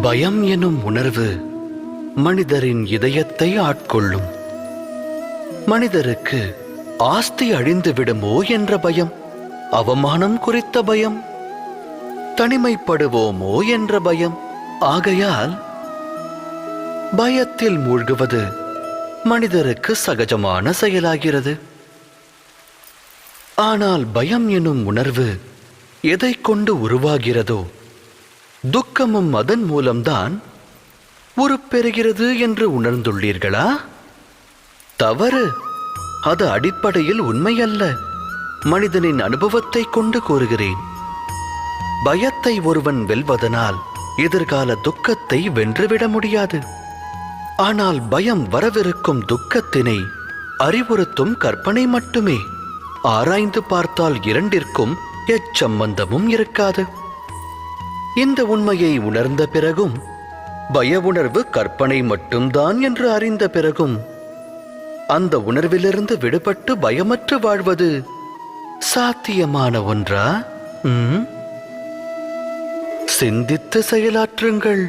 பயம் எனும் உணர்வு மனிதரின் இதயத்தை ஆட்கொள்ளும். மனிதருக்கு ஆஸ்தி அழிந்து விடுமோ என்ற பயம், அவமானம் குறித்த பயம், தனிமைப்படுவோமோ என்ற பயம். ஆகையால் பயத்தில் மூழ்குவது மனிதருக்கு சகஜமான செயலாகிறது. ஆனால் பயம் எனும் உணர்வு எதை கொண்டு உருவாகிறதோ, துக்கமும் அதன் மூலம்தான் உருப்பெறுகிறது என்று உணர்ந்துள்ளீர்களா? தவறு. அது அடிப்படையில் உண்மையல்ல. மனிதனின் அனுபவத்தை கொண்டு கூறுகிறேன். பயத்தை ஒருவன் வெல்வதனால் எதிர்கால துக்கத்தை வென்றுவிட முடியாது. ஆனால் பயம் வரவிருக்கும் துக்கத்தினை அறிவுறுத்தும் கற்பனை மட்டுமே. ஆராய்ந்து பார்த்தால் இரண்டிற்கும் எச்சம்பந்தமும் இருக்காது. இந்த உண்மையை உணர்ந்த பிறகும், பய உணர்வு கற்பனை மட்டும்தான் என்று அறிந்த பிறகும், அந்த உணர்விலிருந்து விடுபட்டு பயமற்று வாழ்வது சாத்தியமான ஒன்றா? சிந்தித்து செயலாற்றுங்கள்.